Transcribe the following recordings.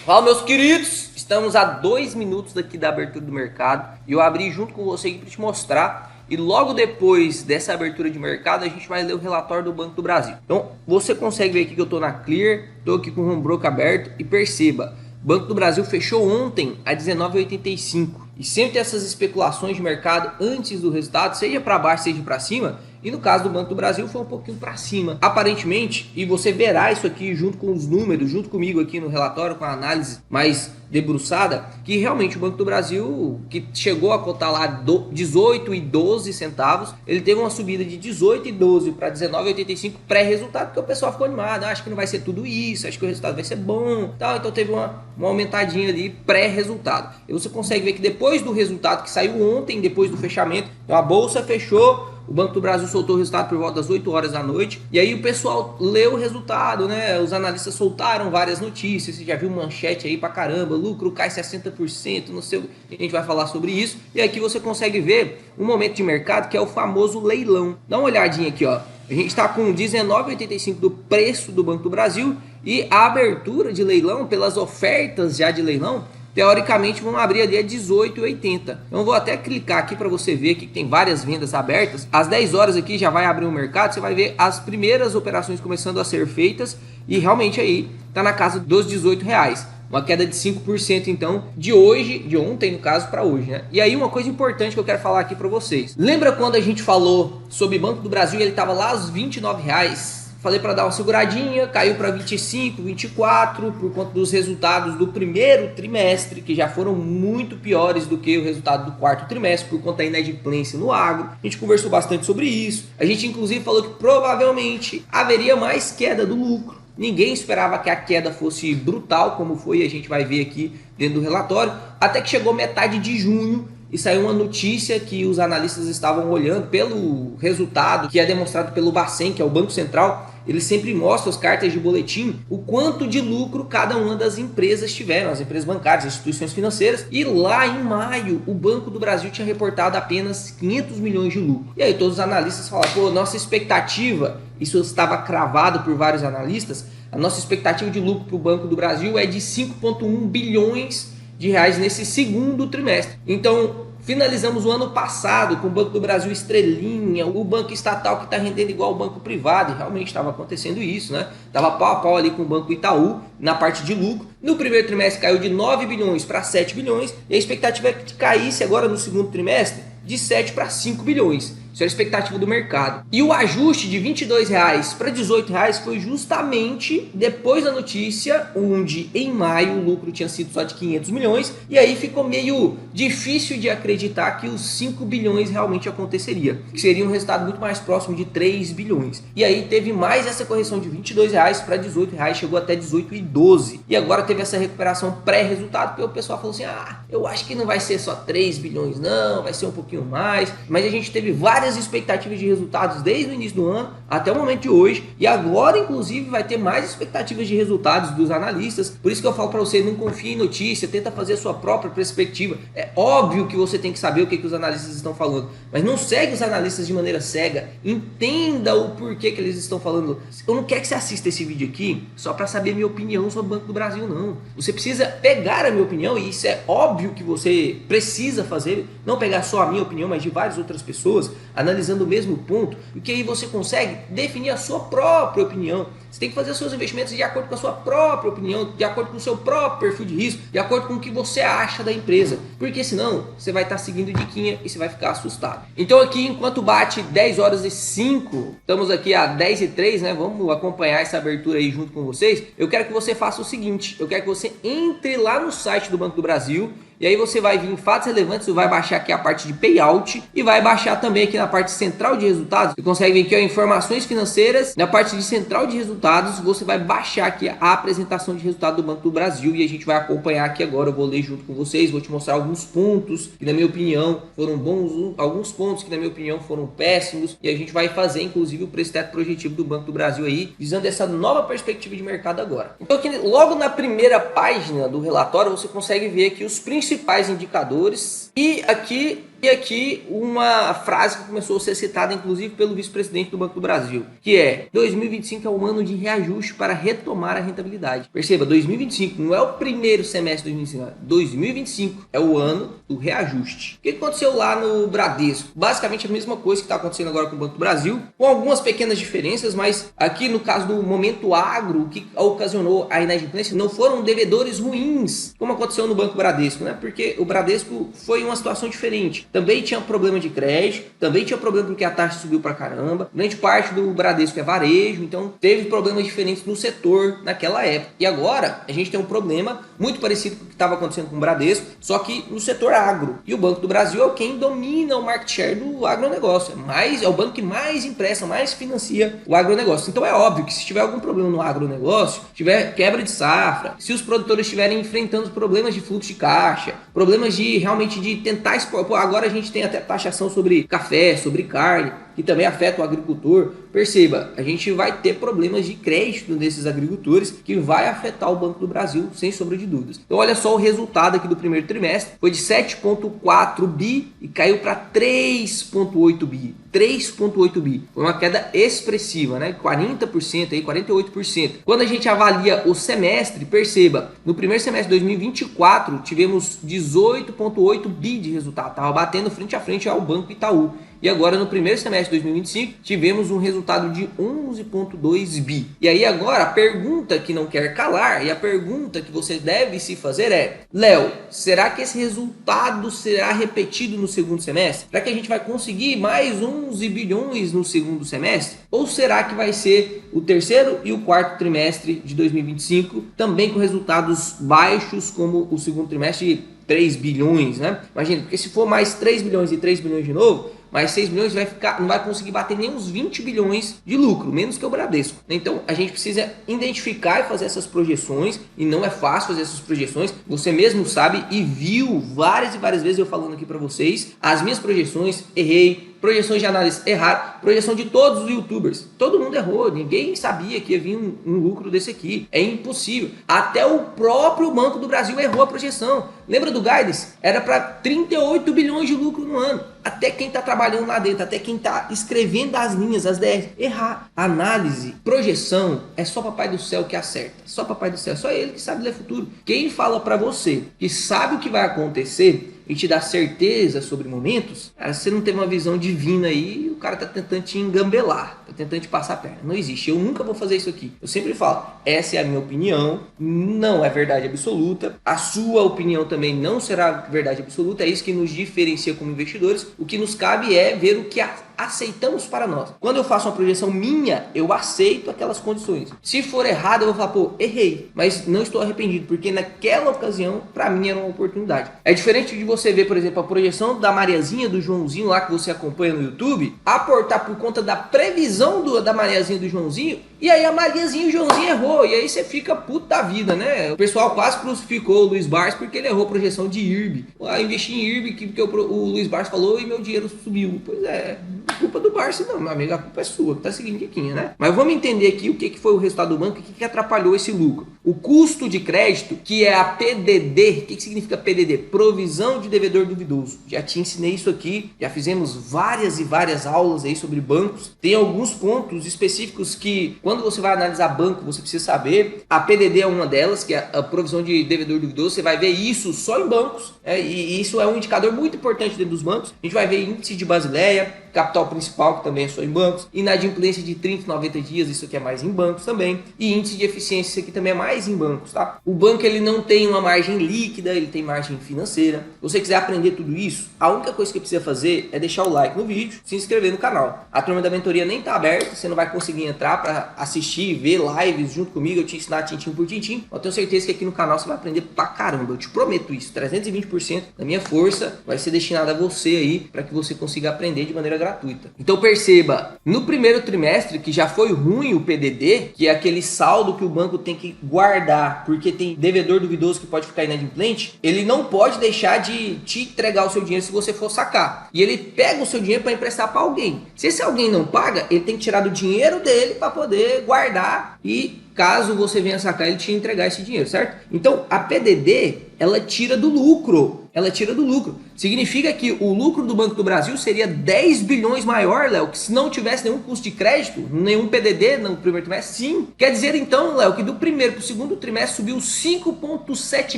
Fala, meus queridos! Estamos a 2 minutos daqui da abertura do mercado e eu abri junto com você aqui para te mostrar. E logo depois dessa abertura de mercado, a gente vai ler o relatório do Banco do Brasil. Então, você consegue ver aqui que eu estou na Clear, estou aqui com o home broker aberto e perceba, o Banco do Brasil fechou ontem a 19,85 e sempre tem essas especulações de mercado antes do resultado, seja para baixo, seja para cima. E no caso do Banco do Brasil foi um pouquinho para cima, aparentemente, e você verá isso aqui junto com os números, junto comigo aqui no relatório, com a análise mais debruçada, que realmente o Banco do Brasil, que chegou a cotar lá 18,12 centavos, ele teve uma subida de 18,12 para 19,85 pré-resultado, porque o pessoal ficou animado, acho que não vai ser tudo isso, acho que o resultado vai ser bom, tal. Então teve uma aumentadinha ali pré-resultado. E você consegue ver que depois do resultado que saiu ontem, depois do fechamento, então a bolsa fechou. O Banco do Brasil soltou o resultado por volta das 8 horas da noite. E aí o pessoal leu o resultado, né? Os analistas soltaram várias notícias. Você já viu manchete aí pra caramba. Lucro cai 60%, não sei. A gente vai falar sobre isso. E aqui você consegue ver um momento de mercado que é o famoso leilão. Dá uma olhadinha aqui, ó. A gente está com 19,85 do preço do Banco do Brasil. E a abertura de leilão, pelas ofertas já de leilão, teoricamente vão abrir ali a 18,80. Então eu vou até clicar aqui para você ver que tem várias vendas abertas. Às 10 horas aqui já vai abrir o mercado, você vai ver as primeiras operações começando a ser feitas e realmente aí tá na casa dos R$18. Uma queda de 5% então, de ontem no caso, para hoje, né? E aí uma coisa importante que eu quero falar aqui para vocês. Lembra quando a gente falou sobre Banco do Brasil e ele tava lá aos R$29? Falei para dar uma seguradinha, caiu para 25, 24 por conta dos resultados do primeiro trimestre, que já foram muito piores do que o resultado do quarto trimestre, por conta da inadimplência no agro. A gente conversou bastante sobre isso. A gente inclusive falou que provavelmente haveria mais queda do lucro. Ninguém esperava que a queda fosse brutal, como foi, a gente vai ver aqui dentro do relatório, até que chegou metade de junho e saiu uma notícia que os analistas estavam olhando pelo resultado que é demonstrado pelo Bacen, que é o Banco Central. Ele sempre mostra as cartas de boletim, o quanto de lucro cada uma das empresas tiveram, as empresas bancárias, as instituições financeiras. E lá em maio, o Banco do Brasil tinha reportado apenas 500 milhões de lucro. E aí todos os analistas falaram, pô, nossa expectativa, isso estava cravado por vários analistas, a nossa expectativa de lucro para o Banco do Brasil é de 5,1 bilhões de reais nesse segundo trimestre. Então, finalizamos o ano passado com o Banco do Brasil estrelinha, o banco estatal que está rendendo igual o banco privado, e realmente estava acontecendo isso, né? Estava pau a pau ali com o Banco Itaú na parte de lucro. No primeiro trimestre caiu de 9 bilhões para 7 bilhões, e a expectativa é que caísse agora no segundo trimestre de 7 para 5 bilhões. Isso era a expectativa do mercado. E o ajuste de R$22 para R$18 foi justamente depois da notícia, onde em maio o lucro tinha sido só de 500 milhões. E aí ficou meio difícil de acreditar que os 5 bilhões realmente aconteceria. Que seria um resultado muito mais próximo de 3 bilhões. E aí teve mais essa correção de R$22 para R$18, chegou até 18,12. E agora teve essa recuperação pré-resultado, porque o pessoal falou assim, eu acho que não vai ser só 3 bilhões não, vai ser um pouquinho mais. Mas a gente teve várias expectativas de resultados desde o início do ano até o momento de hoje, e agora inclusive vai ter mais expectativas de resultados dos analistas. Por isso que eu falo para você, não confie em notícia, tenta fazer a sua própria perspectiva. É óbvio que você tem que saber o que os analistas estão falando, mas não segue os analistas de maneira cega, entenda o porquê que eles estão falando. Eu não quero que você assista esse vídeo aqui só para saber a minha opinião sobre o Banco do Brasil, não. Você precisa pegar a minha opinião, e isso é óbvio que você precisa fazer, não pegar só a minha opinião, mas de várias outras pessoas, analisando o mesmo ponto, porque aí você consegue definir a sua própria opinião. Você tem que fazer os seus investimentos de acordo com a sua própria opinião, de acordo com o seu próprio perfil de risco, de acordo com o que você acha da empresa, porque senão você vai estar seguindo diquinha e você vai ficar assustado. Então aqui, enquanto bate 10 horas e 5, estamos aqui a 10 e 3, né? Vamos acompanhar essa abertura aí junto com vocês. Eu quero que você faça o seguinte, eu quero que você entre lá no site do Banco do Brasil, e aí você vai vir em fatos relevantes, você vai baixar aqui a parte de payout e vai baixar também aqui na parte central de resultados. Você consegue ver aqui, ó, informações financeiras. Na parte de central de resultados, você vai baixar aqui a apresentação de resultado do Banco do Brasil e a gente vai acompanhar aqui agora. Eu vou ler junto com vocês, vou te mostrar alguns pontos que na minha opinião foram bons, alguns pontos que na minha opinião foram péssimos, e a gente vai fazer inclusive o preço teto projetivo do Banco do Brasil aí, visando essa nova perspectiva de mercado agora. Então aqui, logo na primeira página do relatório, você consegue ver aqui os principais indicadores, e aqui E aqui uma frase que começou a ser citada inclusive pelo vice-presidente do Banco do Brasil, que é: 2025 é um ano de reajuste para retomar a rentabilidade. Perceba, 2025 não é o primeiro semestre de 2025, 2025 é o ano do reajuste. O que aconteceu lá no Bradesco? Basicamente a mesma coisa que está acontecendo agora com o Banco do Brasil, com algumas pequenas diferenças, mas aqui no caso do momento agro, o que ocasionou a inadimplência não foram devedores ruins, como aconteceu no Banco Bradesco, né? Porque o Bradesco foi uma situação diferente. Também tinha problema de crédito, também tinha problema porque a taxa subiu pra caramba. Grande parte do Bradesco é varejo, então teve problemas diferentes no setor naquela época. E agora a gente tem um problema muito parecido com o que estava acontecendo com o Bradesco, só que no setor agro. E o Banco do Brasil é quem domina o market share do agronegócio. É o banco que mais empresta, mais financia o agronegócio. Então é óbvio que se tiver algum problema no agronegócio, tiver quebra de safra, se os produtores estiverem enfrentando problemas de fluxo de caixa, problemas de realmente de tentar expor. Agora a gente tem até taxação sobre café, sobre carne, que também afeta o agricultor. Perceba, a gente vai ter problemas de crédito desses agricultores que vai afetar o Banco do Brasil, sem sombra de dúvidas. Então olha só o resultado aqui do primeiro trimestre, foi de 7,4 bi e caiu para 3,8 bi. 3,8 bi. Foi uma queda expressiva, né? 40%, aí, 48%. Quando a gente avalia o semestre, perceba, no primeiro semestre de 2024, tivemos 18,8 bi de resultado. Estava batendo frente a frente ao Banco Itaú. E agora no primeiro semestre de 2025 tivemos um resultado de 11,2 bi. E aí agora a pergunta que não quer calar e a pergunta que você deve se fazer é: Léo, será que esse resultado será repetido no segundo semestre? Será que a gente vai conseguir mais 11 bilhões no segundo semestre? Ou será que vai ser o terceiro e o quarto trimestre de 2025 também com resultados baixos como o segundo trimestre de 3 bilhões, né? Imagina, porque se for mais 3 bilhões e 3 bilhões de novo, mais 6 bilhões não vai conseguir bater nem uns 20 bilhões de lucro, menos que o Bradesco. Então a gente precisa identificar e fazer essas projeções, e não é fácil fazer essas projeções. Você mesmo sabe e viu várias e várias vezes eu falando aqui para vocês, as minhas projeções, errei. Projeções de análise erraram, projeção de todos os youtubers, todo mundo errou, ninguém sabia que ia vir um lucro desse aqui, é impossível. Até o próprio Banco do Brasil errou a projeção. Lembra do Guidance? Era para 38 bilhões de lucro no ano. Até quem está trabalhando lá dentro, até quem está escrevendo as linhas, as DRs, errar. Análise, projeção, é só papai do céu que acerta, só papai do céu, só ele que sabe ler futuro. Quem fala para você que sabe o que vai acontecer e te dá certeza sobre momentos, cara, você não teve uma visão divina aí e o cara tá tentando te engambelar, tá tentando te passar a perna. Não existe, eu nunca vou fazer isso aqui. Eu sempre falo, essa é a minha opinião, não é verdade absoluta, a sua opinião também não será verdade absoluta, é isso que nos diferencia como investidores. O que nos cabe é ver o que aceitamos para nós. Quando eu faço uma projeção minha, eu aceito aquelas condições. Se for errado, eu vou falar, pô, errei, mas não estou arrependido, porque naquela ocasião, para mim, era uma oportunidade. É diferente de você ver, por exemplo, a projeção da Mariazinha, do Joãozinho lá que você acompanha no YouTube, aportar por conta da previsão da Mariazinha, do Joãozinho, e aí a Mariazinha e o Joãozinho errou, e aí você fica puto da vida, né? O pessoal quase crucificou o Luiz Barsi porque ele errou a projeção de IRB. Eu investi em IRB que o Luiz Barsi falou e meu dinheiro subiu. Pois é, culpa do Barsi não, meu amigo, a culpa é sua, que tá seguindo diquinha, né? Mas vamos entender aqui o que foi o resultado do banco e o que atrapalhou esse lucro. O custo de crédito, que é a PDD, o que significa PDD? Provisão de devedor duvidoso. Já te ensinei isso aqui, já fizemos várias e várias aulas aí sobre bancos. Tem alguns pontos específicos que, quando você vai analisar banco, você precisa saber. A PDD é uma delas, que é a provisão de devedor duvidoso. Você vai ver isso só em bancos, e isso é um indicador muito importante dentro dos bancos. A gente vai ver índice de Basileia, capital principal, que também é só em bancos, inadimplência de 30 e 90 dias, isso aqui é mais em bancos também, e índice de eficiência, isso aqui também é mais em bancos, tá? O banco, ele não tem uma margem líquida, ele tem margem financeira. Se você quiser aprender tudo isso, a única coisa que precisa fazer é deixar o like no vídeo, se inscrever no canal. A turma da mentoria nem tá aberta, você não vai conseguir entrar para assistir, ver lives junto comigo, eu te ensinar tintim por tintim. Eu tenho certeza que aqui no canal você vai aprender pra caramba, eu te prometo isso. 320% da minha força vai ser destinada a você aí, para que você consiga aprender de maneira gratuita. Então perceba, no primeiro trimestre, que já foi ruim o PDD, que é aquele saldo que o banco tem que guardar, porque tem devedor duvidoso que pode ficar inadimplente, ele não pode deixar de te entregar o seu dinheiro se você for sacar. E ele pega o seu dinheiro para emprestar para alguém. Se esse alguém não paga, ele tem que tirar do dinheiro dele para poder guardar e, caso você venha sacar, ele te entregar esse dinheiro, certo? Então a PDD, ela tira do lucro. ela tira do lucro. Significa que o lucro do Banco do Brasil seria 10 bilhões maior, Léo, que se não tivesse nenhum custo de crédito, nenhum PDD no primeiro trimestre, sim. Quer dizer então, Léo, que do primeiro para o segundo trimestre subiu 5,7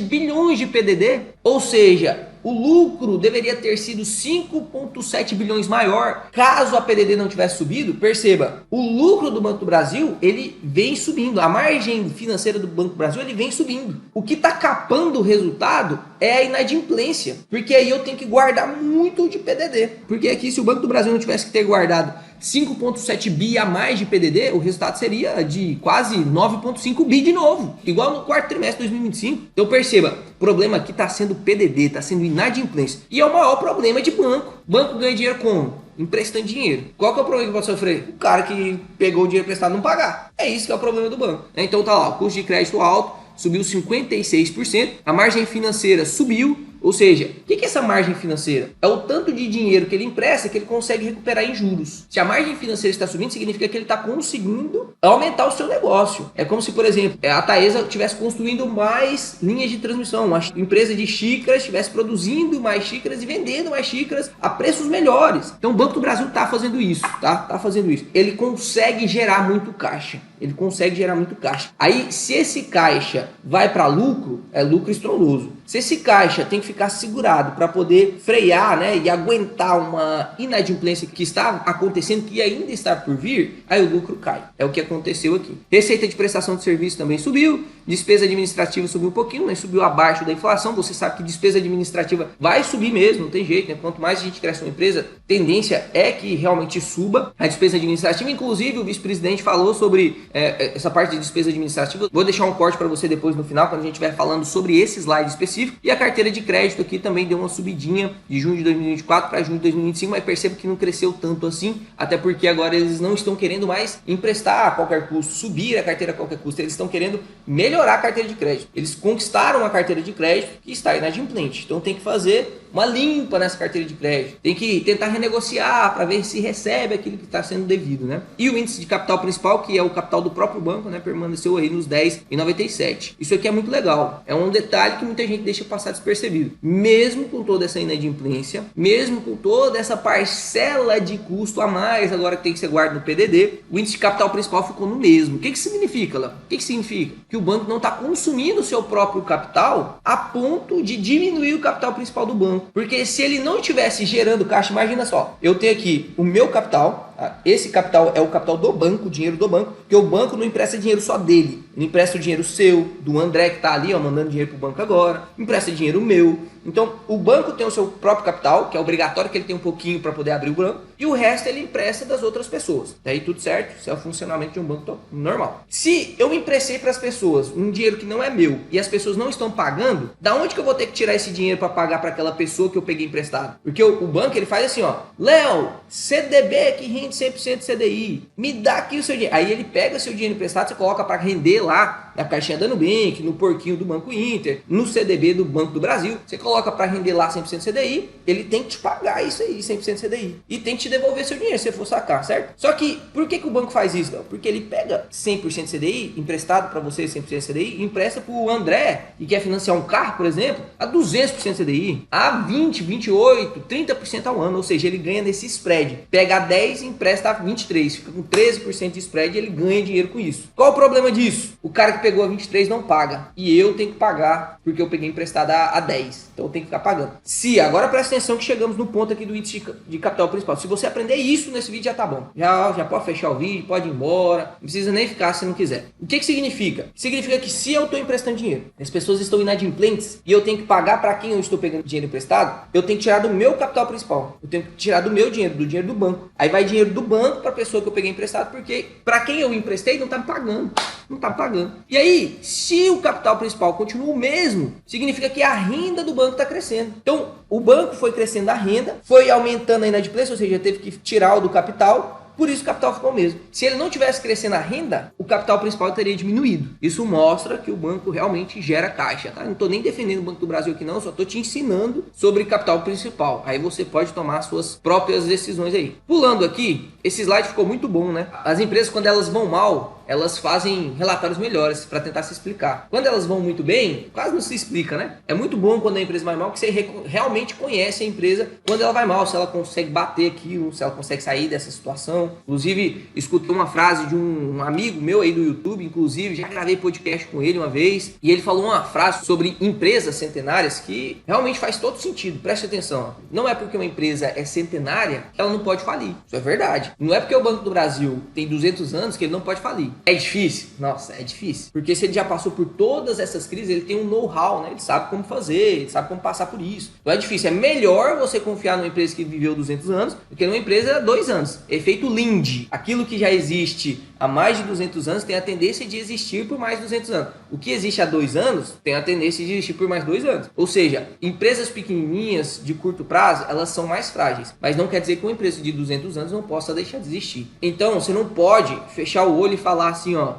bilhões de PDD, ou seja, o lucro deveria ter sido 5,7 bilhões maior caso a PDD não tivesse subido. Perceba, o lucro do Banco do Brasil, ele vem subindo. A margem financeira do Banco do Brasil, ele vem subindo. O que está capando o resultado é a inadimplência, porque aí eu tenho que guardar muito de PDD. Porque aqui, se o Banco do Brasil não tivesse que ter guardado 5,7 bi a mais de PDD, o resultado seria de quase 9,5 bi de novo, igual no quarto trimestre de 2025. Então perceba, o problema aqui está sendo PDD, está sendo inadimplência. E é o maior problema de banco. Banco ganha dinheiro como? Emprestando dinheiro. Qual que é o problema que pode sofrer? O cara que pegou o dinheiro emprestado não pagar. É isso que é o problema do banco. Então tá lá, o custo de crédito alto subiu 56%, a margem financeira subiu. Ou seja, o que é essa margem financeira? É o tanto de dinheiro que ele empresta que ele consegue recuperar em juros. Se a margem financeira está subindo, significa que ele está conseguindo aumentar o seu negócio. É como se, por exemplo, a Taesa estivesse construindo mais linhas de transmissão, uma empresa de xícaras estivesse produzindo mais xícaras e vendendo mais xícaras a preços melhores. Então o Banco do Brasil está fazendo isso, tá? Tá fazendo isso. Ele consegue gerar muito caixa. Ele consegue gerar muito caixa. Aí, se esse caixa vai para lucro, é lucro estrondoso. Se esse caixa tem que ficar segurado para poder frear, né, e aguentar uma inadimplência que está acontecendo, que ainda está por vir, aí o lucro cai. É o que aconteceu aqui. Receita de prestação de serviço também subiu, despesa administrativa subiu um pouquinho, mas subiu abaixo da inflação. Você sabe que despesa administrativa vai subir mesmo, não tem jeito, né? Quanto mais a gente cresce uma empresa, tendência é que realmente suba a despesa administrativa. Inclusive, o vice-presidente falou sobre essa parte de despesa administrativa. Vou deixar um corte para você depois no final, quando a gente estiver falando sobre esse slide específico. E a carteira de crédito aqui também deu uma subidinha de junho de 2024 para junho de 2025, mas percebo que não cresceu tanto assim, até porque agora eles não estão querendo mais emprestar a qualquer custo, subir a carteira a qualquer custo, eles estão querendo melhorar a carteira de crédito. Eles conquistaram a carteira de crédito que está inadimplente, então tem que fazer uma limpa nessa carteira de crédito, tem que tentar renegociar para ver se recebe aquilo que está sendo devido, né? E o índice de capital principal, que é o capital do próprio banco, né, permaneceu aí nos 10,97. Isso aqui é muito legal, é um detalhe que muita gente deixa passar despercebido. Mesmo com toda essa inadimplência, mesmo com toda essa parcela de custo a mais agora que tem que ser guardado no PDD, o índice de capital principal ficou no mesmo. O que significa, Léo? O que significa? Que o banco não está consumindo o seu próprio capital a ponto de diminuir o capital principal do banco. Porque se ele não estivesse gerando caixa, imagina só, eu tenho aqui o meu capital, esse capital é o capital do banco, o dinheiro do banco, porque o banco não empresta dinheiro só dele, ele empresta o dinheiro seu, do André que está ali, ó, mandando dinheiro para o banco agora, empresta dinheiro meu. Então o banco tem o seu próprio capital, que é obrigatório que ele tenha um pouquinho para poder abrir o banco, e o resto ele empresta das outras pessoas. Daí tudo certo, isso é o funcionamento de um banco normal. Se eu emprestei para as pessoas um dinheiro que não é meu e as pessoas não estão pagando, da onde que eu vou ter que tirar esse dinheiro para pagar para aquela pessoa que eu peguei emprestado? Porque o banco ele faz assim, ó, Léo, CDB que rende 100% CDI, me dá aqui o seu dinheiro. Aí ele pega seu dinheiro emprestado, você coloca para render lá na caixinha da Nubank, no porquinho do Banco Inter, no CDB do Banco do Brasil, você coloca para render lá 100% CDI, ele tem que te pagar isso aí, 100% CDI, e tem que te devolver seu dinheiro se você for sacar, certo? Só que, por que o banco faz isso, Léo? Porque ele pega 100% CDI, emprestado para você 100% CDI, e empresta para o André, que quer financiar um carro, por exemplo, a 200% CDI, a 20, 28, 30% ao ano, ou seja, ele ganha nesse spread. Pega a 10 e empresta a 23, fica com 13% de spread e ele ganha dinheiro com isso. Qual o problema disso? O cara que pegou a 23 não paga, e eu tenho que pagar, porque eu peguei emprestado a 10, então eu tenho que ficar pagando. Se, agora presta atenção que chegamos no ponto aqui do índice de capital principal. Se você aprender isso nesse vídeo já tá bom. Já pode fechar o vídeo, pode ir embora. Não precisa nem ficar se não quiser. O que significa? Significa que se eu estou emprestando dinheiro, as pessoas estão inadimplentes e eu tenho que pagar para quem eu estou pegando dinheiro emprestado, eu tenho que tirar do meu capital principal. Eu tenho que tirar do meu dinheiro, do dinheiro do banco. Aí vai dinheiro do banco para a pessoa que eu peguei emprestado, porque para quem eu emprestei não tá me pagando. Não tá pagando. E aí, se o capital principal continua o mesmo, significa que a renda do banco está crescendo. Então, o banco foi crescendo a renda, foi aumentando a inadimplência, ou seja, teve que tirar o do capital, por isso o capital ficou o mesmo. Se ele não tivesse crescendo a renda, o capital principal teria diminuído. Isso mostra que o banco realmente gera caixa, tá? Não estou nem defendendo o Banco do Brasil aqui não, só estou te ensinando sobre capital principal. Aí você pode tomar suas próprias decisões aí. Pulando aqui, esse slide ficou muito bom, né? As empresas, quando elas vão mal, elas fazem relatórios melhores para tentar se explicar. Quando elas vão muito bem, quase não se explica, né? É muito bom quando a empresa vai mal, que você realmente conhece a empresa quando ela vai mal, se ela consegue bater aquilo, se ela consegue sair dessa situação. Inclusive, escutei uma frase de um amigo meu aí do YouTube, inclusive, já gravei podcast com ele uma vez, e ele falou uma frase sobre empresas centenárias que realmente faz todo sentido. Preste atenção. Não é porque uma empresa é centenária que ela não pode falir. Isso é verdade. Não é porque o Banco do Brasil tem 200 anos que ele não pode falir. É difícil? Nossa, é difícil. Porque se ele já passou por todas essas crises, ele tem um know-how, né? Ele sabe como fazer, ele sabe como passar por isso. Então é difícil. É melhor você confiar numa empresa que viveu 200 anos do que numa empresa há 2 anos. Efeito Linde. Aquilo que já existe há mais de 200 anos tem a tendência de existir por mais de 200 anos. O que existe há 2 anos tem a tendência de existir por mais 2 anos. Ou seja, empresas pequenininhas de curto prazo, elas são mais frágeis. Mas não quer dizer que uma empresa de 200 anos não possa deixar de existir. Então, você não pode fechar o olho e falar assim, ó,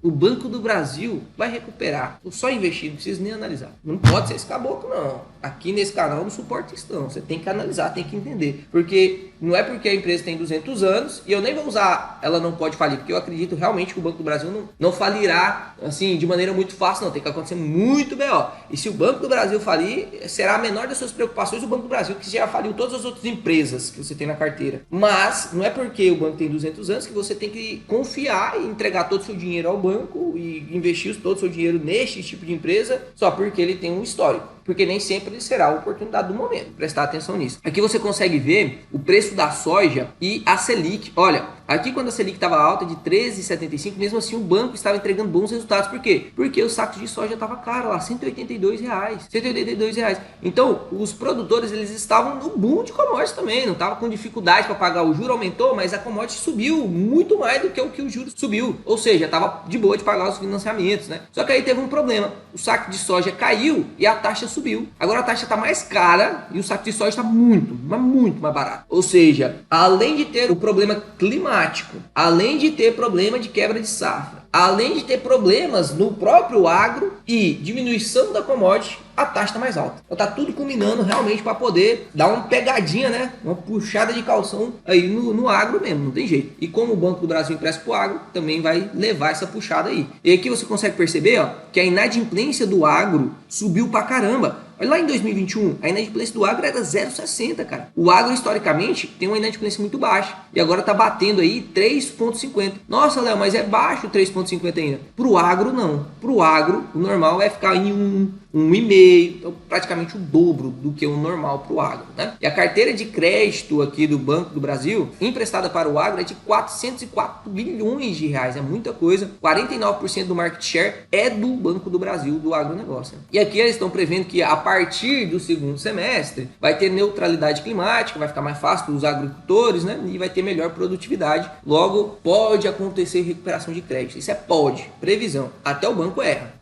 o Banco do Brasil vai recuperar. Eu só investir, não preciso nem analisar. Não pode ser esse caboclo, não. Aqui nesse canal não suporta isso, não. Você tem que analisar, tem que entender. Porque não é porque a empresa tem 200 anos, e eu nem vou usar, ela não pode falir, porque eu acredito realmente que o Banco do Brasil não falirá, assim, de maneira muito fácil, não. Tem que acontecer muito B.O. E se o Banco do Brasil falir, será a menor das suas preocupações o Banco do Brasil, que já faliu todas as outras empresas que você tem na carteira. Mas não é porque o banco tem 200 anos que você tem que confiar e entregar todo o seu dinheiro ao banco e investir todo o seu dinheiro neste tipo de empresa só porque ele tem um histórico. Porque nem sempre será a oportunidade do momento. Prestar atenção nisso. Aqui você consegue ver o preço da soja e a Selic. Olha, aqui quando a Selic estava alta de 13,75, mesmo assim o banco estava entregando bons resultados. Por quê? Porque o saco de soja estava caro lá, R$182. R$182. Então, os produtores eles estavam no boom de commodities também. Não estavam com dificuldade para pagar. O juro aumentou, mas a commodity subiu muito mais do que o que o juro subiu. Ou seja, estava de boa de pagar os financiamentos, né? Só que aí teve um problema. O saco de soja caiu e a taxa subiu. Agora a taxa está mais cara e o saco de soja está muito mais barato. Ou seja, além de ter o problema climático, além de ter problema de quebra de safra, além de ter problemas no próprio agro e diminuição da commodity, a taxa está mais alta. Então tá tudo combinando realmente para poder dar uma pegadinha, né? Uma puxada de calção aí no agro mesmo, não tem jeito. E como o Banco do Brasil empresta para o agro, também vai levar essa puxada aí. E aqui você consegue perceber, ó, que a inadimplência do agro subiu pra caramba. Olha lá em 2021, a inadimplência do agro era 0,60, cara. O agro, historicamente, tem uma inadimplência muito baixa. E agora tá batendo aí 3,50. Nossa, Léo, mas é baixo 3,50 ainda. Pro agro, não. Pro agro, o normal é ficar em 1,5. Então, praticamente o dobro do que o normal pro agro, né? E a carteira de crédito aqui do Banco do Brasil, emprestada para o agro, é de 404 bilhões de reais. É muita coisa. 49% do market share é do Banco do Brasil, do agronegócio. E aqui eles estão prevendo que a partir do segundo semestre vai ter neutralidade climática, vai ficar mais fácil para os agricultores, né? E vai ter melhor produtividade. Logo, pode acontecer recuperação de crédito. Isso é pode, previsão. Até o banco erra.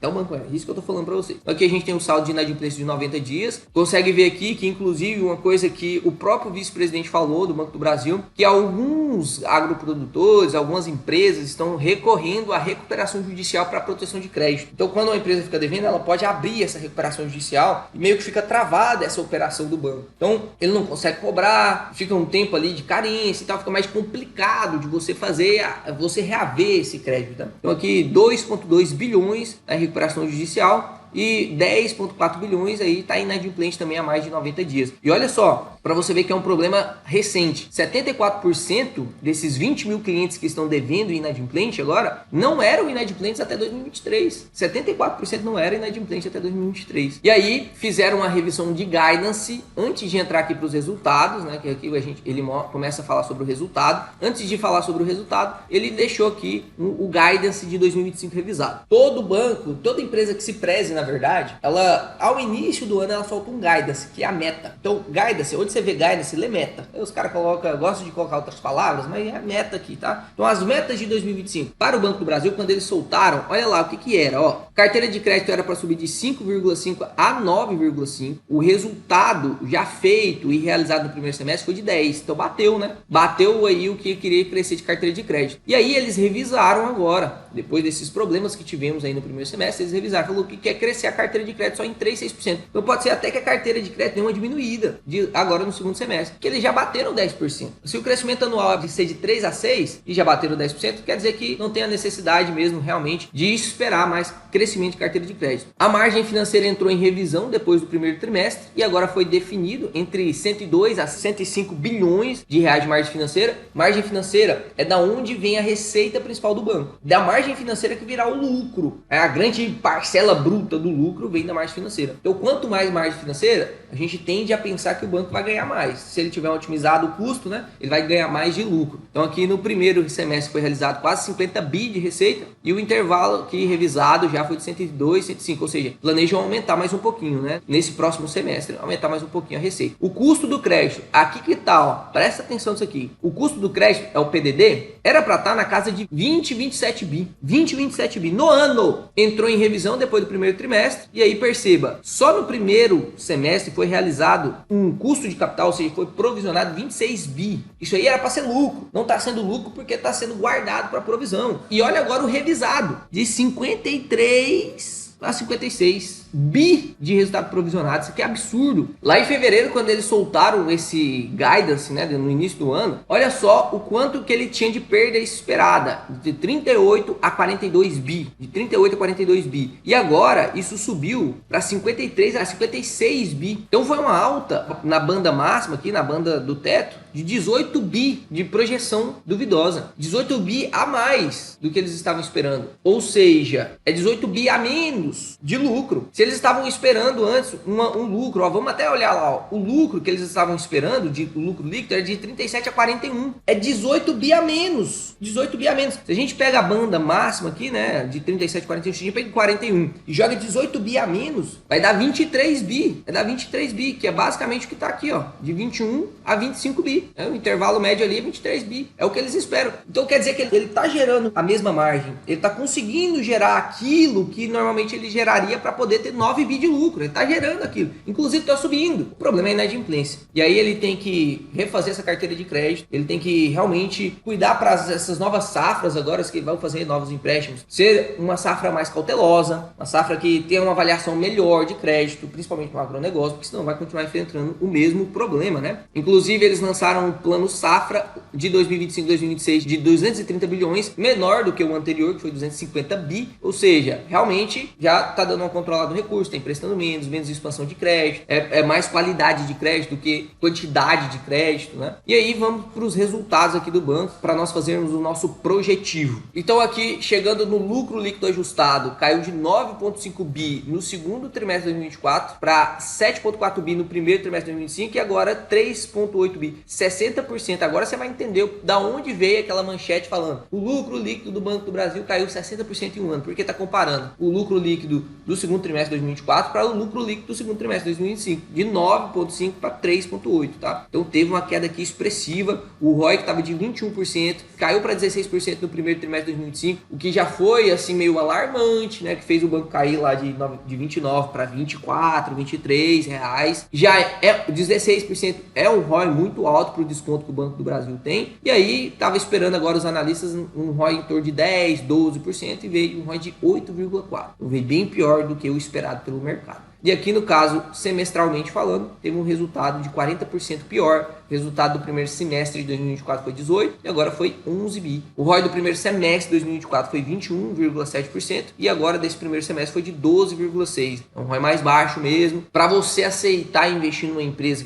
Isso que eu tô falando para vocês. Aqui a gente tem um saldo de inadimplência de 90 dias. Consegue ver aqui que, inclusive, uma coisa que o próprio vice-presidente falou do Banco do Brasil, que alguns agroprodutores, algumas empresas estão recorrendo à recuperação judicial para proteção de crédito. Então, quando uma empresa fica devendo, ela pode abrir essa recuperação judicial e meio que fica travada essa operação do banco. Então, ele não consegue cobrar, fica um tempo ali de carência e tal, fica mais complicado de você fazer, você reaver esse crédito. Tá? Então, aqui 2,2 bilhões na recuperação judicial e 10,4 bilhões aí está inadimplente também há mais de 90 dias. E olha só, para você ver que é um problema recente, 74% desses 20 mil clientes que estão devendo inadimplente agora não eram inadimplentes até 2023. 74% não eram inadimplentes até 2023. E aí fizeram uma revisão de guidance antes de entrar aqui para os resultados, né? Que aqui ele começa a falar sobre o resultado. Antes de falar sobre o resultado, ele deixou aqui o guidance de 2025 revisado. Todo banco, toda empresa que se preze na verdade, ela ao início do ano ela solta um guidance, que é a meta. Então, guidance, onde você vê guidance, lê meta. Aí os caras gostam de colocar outras palavras, mas é a meta aqui, tá? Então, as metas de 2025 para o Banco do Brasil, quando eles soltaram, olha lá o que era, ó. Carteira de crédito era para subir de 5,5 a 9,5. O resultado já feito e realizado no primeiro semestre foi de 10. Então, bateu, né? Bateu aí o que queria crescer de carteira de crédito. E aí, eles revisaram agora, depois desses problemas que tivemos aí no primeiro semestre, eles revisaram, falou que quer crescer crescer a carteira de crédito só em 3,6%. Então pode ser até que a carteira de crédito dê uma diminuída agora no segundo semestre, que eles já bateram 10%. Se o crescimento anual é ser de 3 a 6 e já bateram 10%, quer dizer que não tem a necessidade mesmo realmente de esperar mais crescimento de carteira de crédito. A margem financeira entrou em revisão depois do primeiro trimestre e agora foi definido entre 102 a 105 bilhões de reais de margem financeira. Margem financeira é da onde vem a receita principal do banco. Da margem financeira que virá o lucro. A grande parcela bruta do lucro vem da margem financeira. Então, quanto mais margem financeira, a gente tende a pensar que o banco vai ganhar mais. Se ele tiver otimizado o custo, né, ele vai ganhar mais de lucro. Então, aqui no primeiro semestre foi realizado quase 50 bi de receita e o intervalo aqui revisado já foi de 102, 105, ou seja, planejam aumentar mais um pouquinho, né? Nesse próximo semestre, aumentar mais um pouquinho a receita. O custo do crédito, aqui que tá, ó, presta atenção nisso aqui. O custo do crédito é o PDD, era para estar na casa de 20, 27 bi. 20, 27 bi. No ano, entrou em revisão depois do primeiro trimestre, e aí perceba, só no primeiro semestre foi realizado um custo de capital, ou seja, foi provisionado 26 bi. Isso aí era para ser lucro. Não está sendo lucro porque está sendo guardado para provisão. E olha agora o revisado, de 53 a 56 bi de resultado provisionado. Isso aqui é absurdo. Lá em fevereiro, quando eles soltaram esse guidance, né, no início do ano, olha só o quanto que ele tinha de perda esperada, de 38 a 42 bi, de 38 a 42 bi. E agora isso subiu para 53 a 56 bi. Então foi uma alta na banda máxima aqui, na banda do teto, de 18 bi de projeção duvidosa. 18 bi a mais do que eles estavam esperando. Ou seja, é 18 bi a menos de lucro. Se eles estavam esperando antes um lucro, ó, vamos até olhar lá, ó, o lucro que eles estavam esperando, o lucro líquido, era de 37 a 41. É 18 bi a menos. 18 bi a menos. Se a gente pega a banda máxima aqui, né, de 37 a 41, se a gente pega 41 e joga 18 bi a menos, vai dar 23 bi. Vai dar 23 bi, que é basicamente o que está aqui, ó, de 21 a 25 bi. O intervalo médio ali é 23 bi. É o que eles esperam. Então quer dizer que ele está gerando a mesma margem. Ele está conseguindo gerar aquilo que normalmente ele geraria para poder ter 9 bi de lucro. Ele está gerando aquilo. Inclusive está subindo. O problema é a inadimplência. E aí ele tem que refazer essa carteira de crédito. Ele tem que realmente cuidar para essas novas safras agora que vão fazer novos empréstimos. Ser uma safra mais cautelosa. Uma safra que tenha uma avaliação melhor de crédito, principalmente no agronegócio, porque senão vai continuar enfrentando o mesmo problema, né? Inclusive eles lançaram um plano safra de 2025-2026 de 230 bilhões, menor do que o anterior, que foi 250 bi, ou seja, realmente já está dando uma controlada no recurso, está emprestando menos expansão de crédito, é mais qualidade de crédito do que quantidade de crédito, né? E aí vamos para os resultados aqui do banco, para nós fazermos o nosso projetivo. Então aqui, chegando no lucro líquido ajustado, caiu de 9,5 bi no segundo trimestre de 2024 para 7,4 bi no primeiro trimestre de 2025 e agora 3,8 bi. 60%. Agora você vai entender da onde veio aquela manchete falando o lucro líquido do Banco do Brasil caiu 60% em um ano, porque está comparando o lucro líquido do segundo trimestre de 2024 para o lucro líquido do segundo trimestre de 2025, de 9,5 para 3,8, tá? Então teve uma queda aqui expressiva. O ROI que estava de 21% caiu para 16% no primeiro trimestre de 2025, o que já foi assim meio alarmante, né? Que fez o banco cair lá de 29 para 24, 23 reais. Já é 16%, é um ROI muito alto para o desconto que o Banco do Brasil tem. E aí estava esperando agora os analistas um ROI em torno de 10, 12% e veio um ROI de 8,4%. Então veio bem pior do que o esperado pelo mercado. E aqui no caso, semestralmente falando, teve um resultado de 40% pior. O resultado do primeiro semestre de 2024 foi 18 e agora foi 11 bi. O ROI do primeiro semestre de 2024 foi 21,7% e agora desse primeiro semestre foi de 12,6%. É um ROI mais baixo mesmo. Para você aceitar investir numa empresa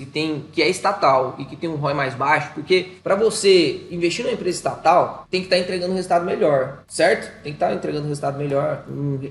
que é estatal e que tem um ROI mais baixo, porque para você investir numa empresa estatal, tem que estar entregando um resultado melhor, certo? Tem que estar entregando um resultado melhor,